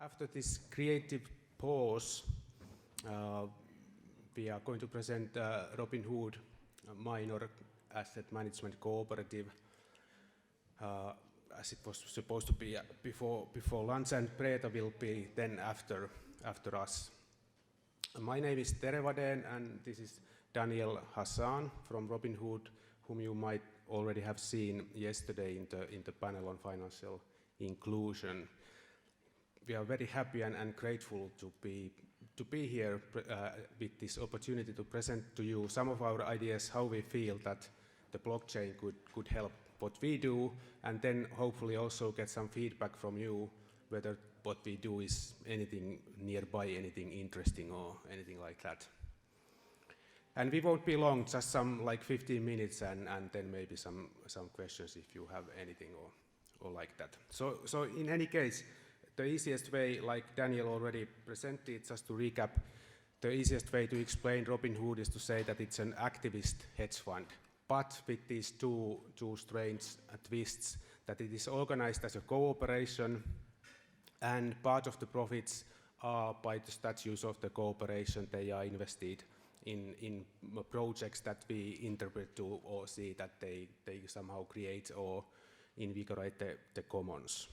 After this creative pause, we are going to present Robinhood, a minor asset management cooperative, as it was supposed to be before lunch, and Breda will be then after us. My name is Tere Waden, and this is Daniel Hassan from Robinhood, whom you might already have seen yesterday in the panel on financial inclusion. We are very happy and grateful to be here with this opportunity to present to you some of our ideas, how we feel that the blockchain could help what we do, and then hopefully also get some feedback from you whether what we do is anything nearby, anything interesting or anything like that. And we won't be long, just some like 15 minutes and then maybe some questions if you have anything or like that. So in any case, the easiest way, like Daniel already presented, just to recap, the easiest way to explain Robinhood is to say that it's an activist hedge fund, but with these two strange twists, that it is organized as a cooperation, and part of the profits are, by the statutes of the cooperation, they are invested in projects that we interpret to or see that they somehow create or invigorate the commons.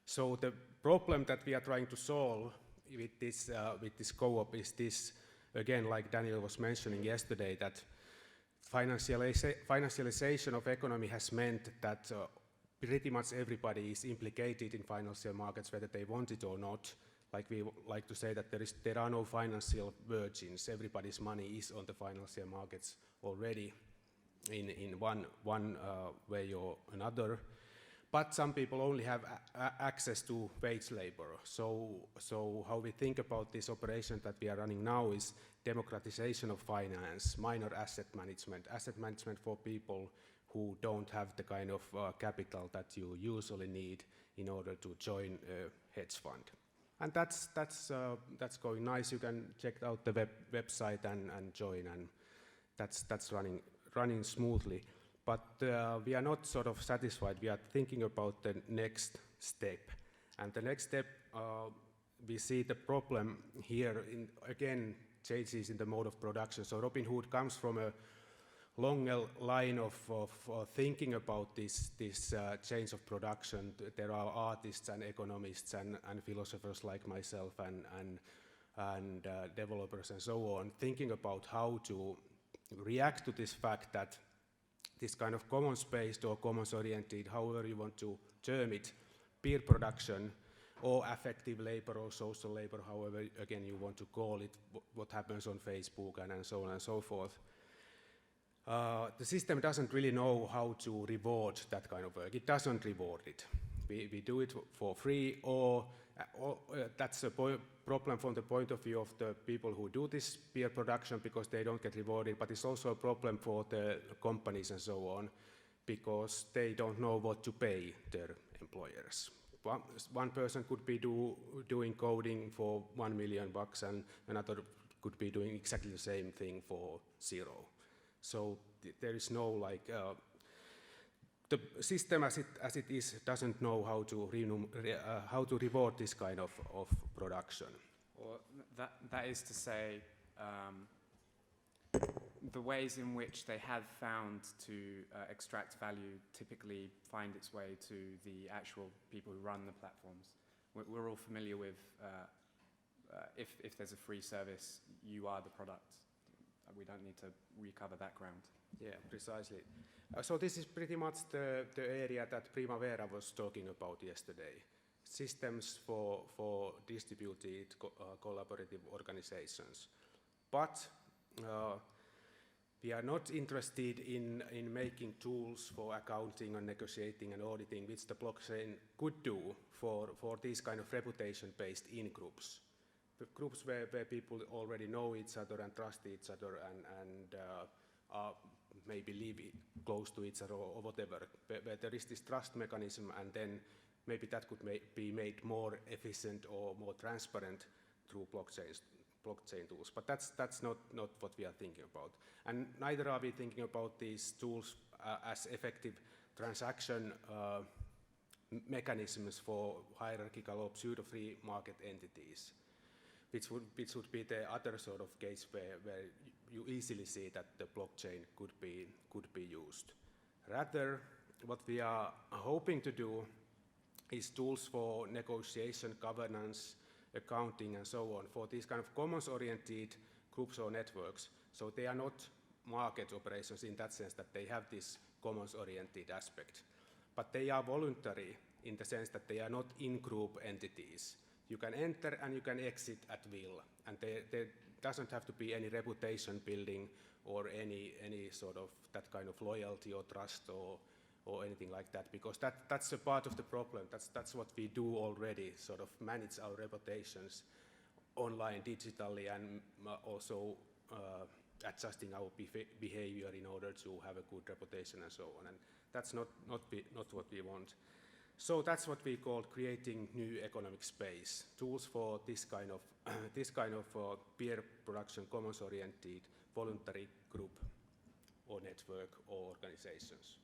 So the problem that we are trying to solve with this co-op is this, again, like Daniel was mentioning yesterday, that financialization of economy has meant that pretty much everybody is implicated in financial markets, whether they want it or not. Like we like to say that there are no financial virgins. Everybody's money is on the financial markets already in one way or another. But some people only have access to wage labor. So how we think about this operation that we are running now is democratization of finance, minor asset management for people who don't have the kind of capital that you usually need in order to join a hedge fund. And that's going nice. You can check out the website and join, and that's running smoothly. But we are not sort of satisfied. We are thinking about the next step. And the next step, we see the problem here in, again, changes in the mode of production. So Robinhood comes from a longer line of thinking about this change of production. There are artists and economists and philosophers like myself and developers and so on, thinking about how to react to this fact that this kind of commons-based or commons-oriented, however you want to term it, peer production or affective labor or social labor, however again you want to call it, what happens on Facebook and so on and so forth. The system doesn't really know how to reward that kind of work. It doesn't reward it. We do it for free, or that's a problem from the point of view of the people who do this peer production because they don't get rewarded, but it's also a problem for the companies and so on because they don't know what to pay their employers. One person could be doing coding for $1 million and another could be doing exactly the same thing for $0. So there is no like the system as it is doesn't know how to reward this kind of production. Or that is to say, the ways in which they have found to extract value typically find its way to the actual people who run the platforms. We're all familiar with if there's a free service, you are the product. We don't need to recover that ground. Yeah, precisely. So this is pretty much the area that Primavera was talking about yesterday. Systems for distributed collaborative organizations. But we are not interested in making tools for accounting and negotiating and auditing, which the blockchain could do for these kind of reputation-based in-groups. Groups where people already know each other and trust each other and maybe live close to each other or whatever, where there is this trust mechanism, and then maybe that could be made more efficient or more transparent through blockchain tools. But that's not what we are thinking about. And neither are we thinking about these tools as effective transaction mechanisms for hierarchical or pseudo-free market entities, which would be the other sort of case where you easily see that the blockchain could be used. Rather, what we are hoping to do is tools for negotiation, governance, accounting, and so on for these kind of commons-oriented groups or networks. So they are not market operations in that sense that they have this commons-oriented aspect, but they are voluntary in the sense that they are not in-group entities. You can enter and you can exit at will, and there doesn't have to be any reputation building or any sort of that kind of loyalty or trust or anything like that, because that's a part of the problem. That's what we do already, sort of manage our reputations online, digitally, and also adjusting our behavior in order to have a good reputation and so on. And that's not what we want. So that's what we call creating new economic space, tools for this kind of peer production, commons-oriented, voluntary group or network or organizations.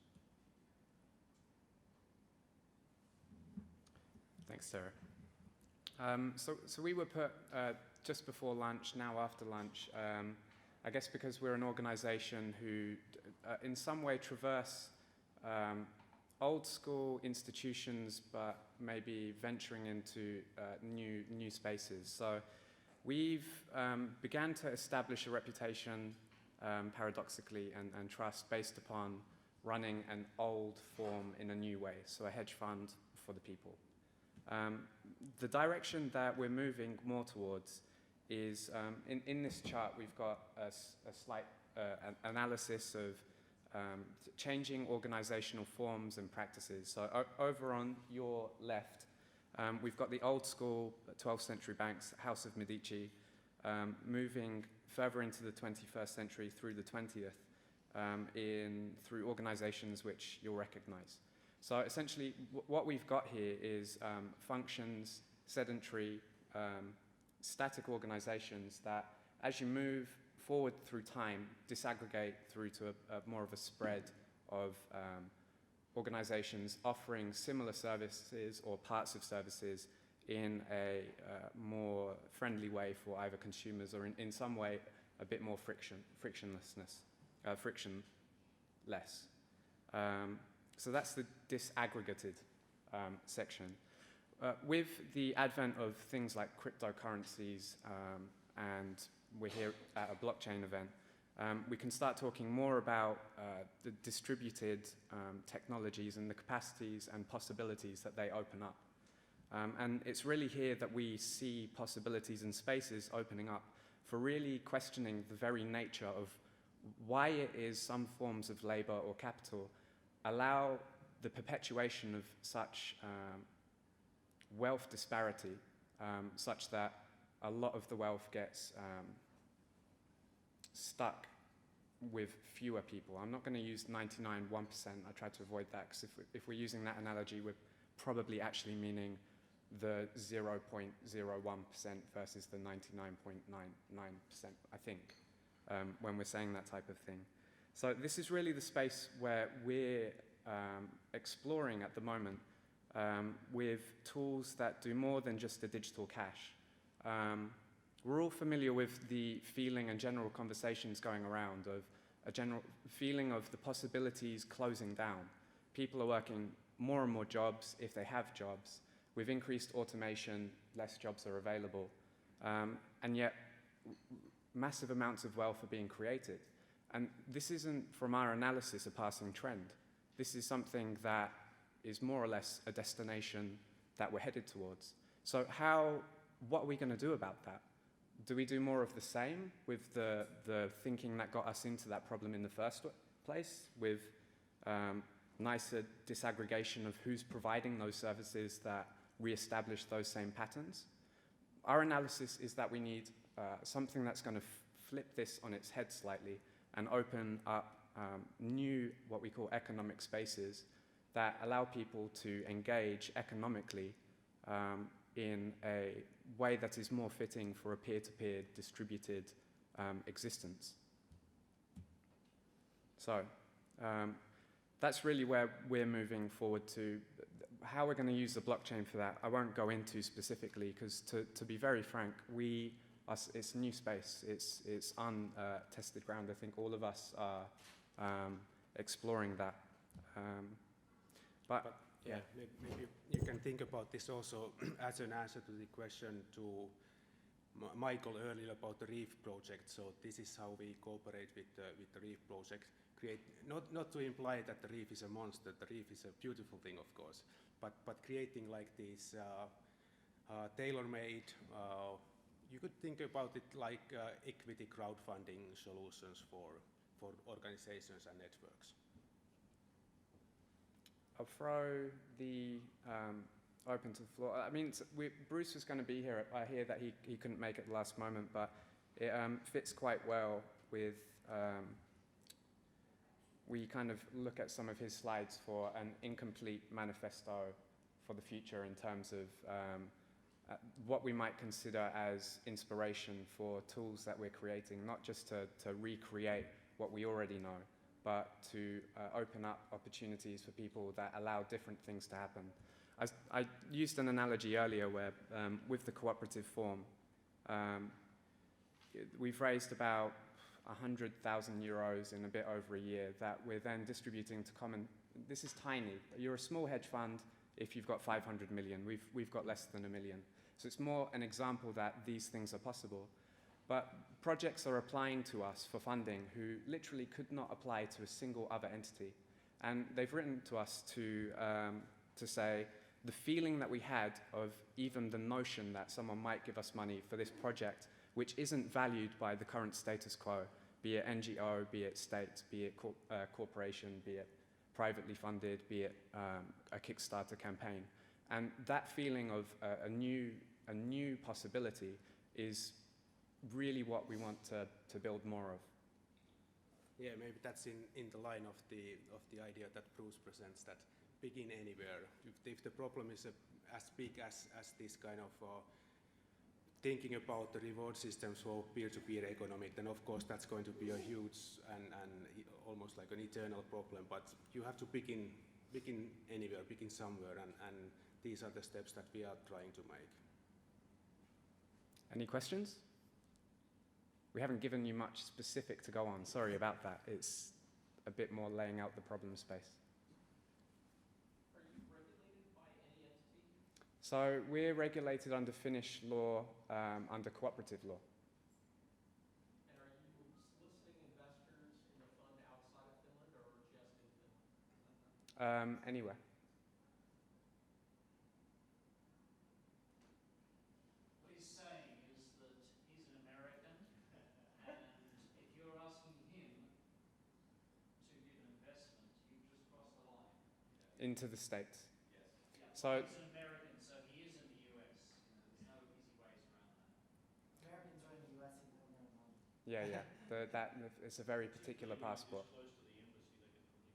Thanks, Sarah. So we were put just before lunch, now after lunch, I guess because we're an organization who in some way traverse old school institutions, but maybe venturing into new spaces. So we've began to establish a reputation, paradoxically, and trust based upon running an old form in a new way, so a hedge fund for the people. The direction that we're moving more towards is, in this chart, we've got a slight analysis of changing organizational forms and practices. So over on your left, we've got the old school 12th century banks, House of Medici, moving further into the 21st century through the 20th through organizations which you'll recognize. So essentially what we've got here is functions, sedentary, static organizations that as you move forward through time, disaggregate through to more of a spread of organizations offering similar services or parts of services in a more friendly way for either consumers or in some way a bit more frictionless. So that's the disaggregated section. With the advent of things like cryptocurrencies, and we're here at a blockchain event, we can start talking more about the distributed technologies and the capacities and possibilities that they open up. And it's really here that we see possibilities and spaces opening up for really questioning the very nature of why it is some forms of labor or capital allow the perpetuation of such wealth disparity, such that a lot of the wealth gets stuck with fewer people. I'm not going to use 99.1%. I try to avoid that, because if we're using that analogy, we're probably actually meaning the 0.01% versus the 99.99%, I think, when we're saying that type of thing. So this is really the space where we're exploring at the moment with tools that do more than just a digital cash. We're all familiar with the feeling and general conversations going around of a general feeling of the possibilities closing down. People are working more and more jobs if they have jobs. With increased automation, less jobs are available. And yet, massive amounts of wealth are being created. And this isn't, from our analysis, a passing trend. This is something that is more or less a destination that we're headed towards. So what are we going to do about that? Do we do more of the same with the thinking that got us into that problem in the first place, with nicer disaggregation of who's providing those services that re-establish those same patterns? Our analysis is that we need something that's going to flip this on its head slightly and open up new, what we call economic spaces, that allow people to engage economically in a way that is more fitting for a peer-to-peer distributed existence. So that's really where we're moving forward to. How we're going to use the blockchain for that, I won't go into specifically, because to be very frank, it's new space. It's untested ground. I think all of us are exploring that. But yeah, maybe you can think about this also as an answer to the question to Michael earlier about the Reef project. So this is how we cooperate with the Reef project. Not to imply that the Reef is a monster. The Reef is a beautiful thing, of course, but creating like these tailor-made. You could think about it like equity crowdfunding solutions for organizations and networks. I'll throw the open to the floor. I mean, Bruce was going to be here. I hear that he couldn't make it at the last moment, but it fits quite well with. We kind of look at some of his slides for an incomplete manifesto for the future in terms of what we might consider as inspiration for tools that we're creating, not just to recreate what we already know, but to open up opportunities for people that allow different things to happen. I used an analogy earlier where with the cooperative form, we've raised about 100,000 euros in a bit over a year that we're then distributing to common. This is tiny. You're a small hedge fund if you've got 500 million. We've got less than 1 million. So it's more an example that these things are possible. But projects are applying to us for funding who literally could not apply to a single other entity. And they've written to us to say the feeling that we had of even the notion that someone might give us money for this project, which isn't valued by the current status quo, be it NGO, be it state, be it corporation, be it privately funded, be it a Kickstarter campaign. And that feeling of a new possibility is really what we want to build more of. Yeah, maybe that's in the line of the idea that Bruce presents, that begin anywhere. If the problem is as big as this kind of thinking about the reward systems for peer-to-peer economic, then of course that's going to be a huge and almost like an eternal problem. But you have to begin anywhere, begin somewhere, and these are the steps that we are trying to make. Any questions? We haven't given you much specific to go on. Sorry about that. It's a bit more laying out the problem space. Are you regulated by any entity? So we're regulated under Finnish law, under cooperative law. And are you soliciting investors in the fund outside of Finland or just in Finland? Anywhere. What he's saying is that he's an American, and if you're asking him to give an investment, you've just crossed the line. Into the States. Yes. Yeah. So He's an American, so he is in the US. There's no easy ways around that. Americans are in the US and don't have money. yeah. It's a very particular passport. Close to the embassy, they can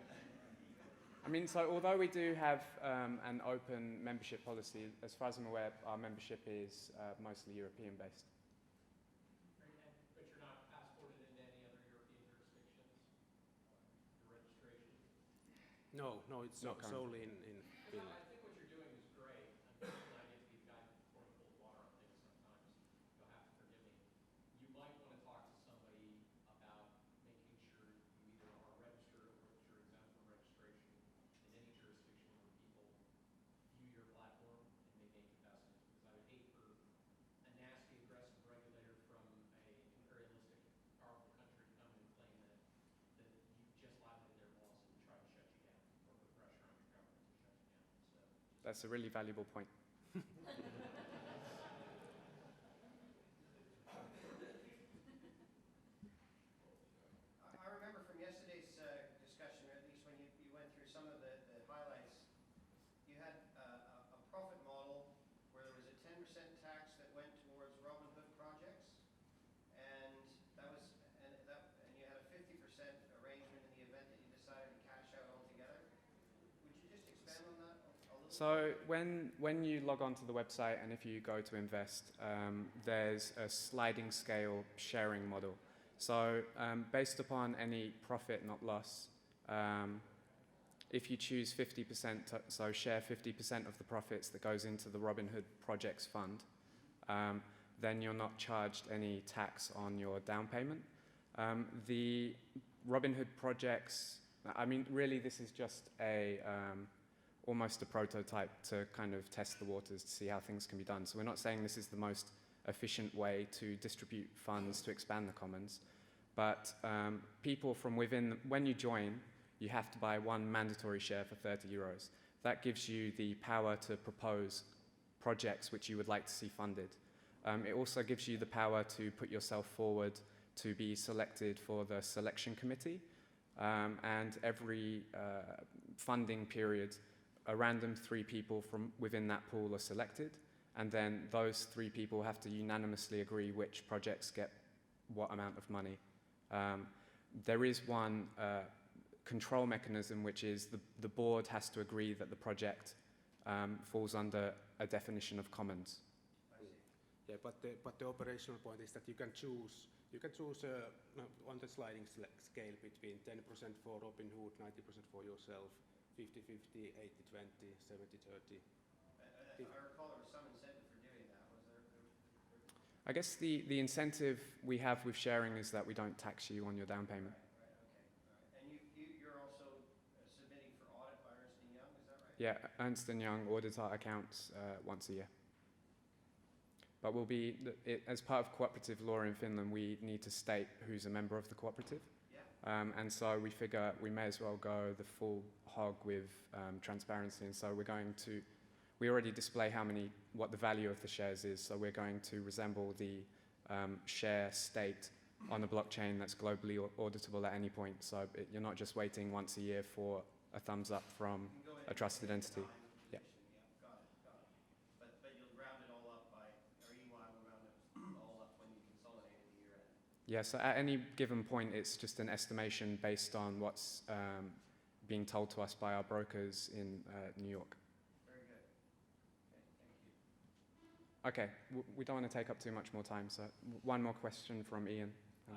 predict you. I mean, so although we do have an open membership policy, as far as I'm aware, our membership is mostly European-based. But you're not passported into any other European jurisdictions? Your registration? No, it's Not solely in Because Finland. I think what you're doing is great. Unfortunately, I get to be the guy pouring cold water on things sometimes. You'll have to forgive me. You might want to talk to somebody about making sure you either are registered or that you're exempt from registration in any jurisdiction where people view your platform and they make investments. Because I would hate for a nasty, aggressive regulator from a imperialistic, powerful country to come in and claim that you just violated their laws and try to shut you down or put pressure on your government to shut you down. So That's a really valuable point. I remember from yesterday's discussion, or at least when you went through some of the highlights, you had a profit model where there was a 10% tax that went towards Robin Hood projects, and you had a 50% arrangement in the event that you decided to cash out altogether. Would you just expand on that a little? So when you log onto the website and if you go to invest, there's a sliding scale sharing model. So based upon any profit, not loss, if you choose 50%, so share 50% of the profits that goes into the Robinhood Projects Fund, then you're not charged any tax on your down payment. The Robinhood Projects, I mean, really this is just almost a prototype to kind of test the waters to see how things can be done. So we're not saying this is the most efficient way to distribute funds to expand the commons, but people from within, when you join, you have to buy one mandatory share for 30 euros. That gives you the power to propose projects which you would like to see funded. It also gives you the power to put yourself forward to be selected for the selection committee, and every funding period, a random 3 people from within that pool are selected, and then those 3 people have to unanimously agree which projects get what amount of money. There is one control mechanism, which is the board has to agree that the project falls under a definition of commons. Yeah, but the operational point is that you can choose on the sliding scale between 10% for Robinhood, 90% for yourself, 50-50, 80-20, 70-30. I recall there was some incentive for doing that. Was there? I guess the incentive we have with sharing is that we don't tax you on your down payment. Right, okay. All right. And you're also submitting for audit by Ernst & Young, is that right? Yeah, Ernst & Young audits our accounts once a year. But we'll be, as part of cooperative law in Finland, we need to state who's a member of the cooperative. Yeah. And so we figure we may as well go the full hog with transparency. And so we already display what the value of the shares is. So we're going to resemble the share state on a blockchain that's globally auditable at any point. So you're not just waiting once a year for a thumbs up from a trusted entity. Yeah. Got it. But you'll round it all up by, or EY will round it all up when you consolidate at the year end. Yeah, so at any given point, it's just an estimation based on what's being told to us by our brokers in New York. Very good. Okay, thank you. Okay, we don't want to take up too much more time, so one more question from Ian. I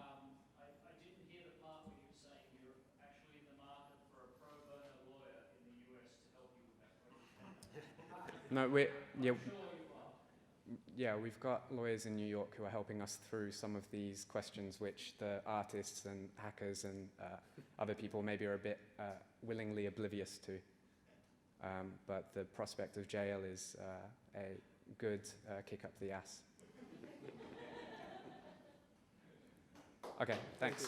didn't hear the part where you were saying you're actually in the market for a pro bono lawyer in the US to help you with that question. No, I'm sure you are. yeah, we've got lawyers in New York who are helping us through some of these questions which the artists and hackers and other people maybe are a bit willingly oblivious to. But the prospect of jail is a good kick up the ass. Okay, thanks.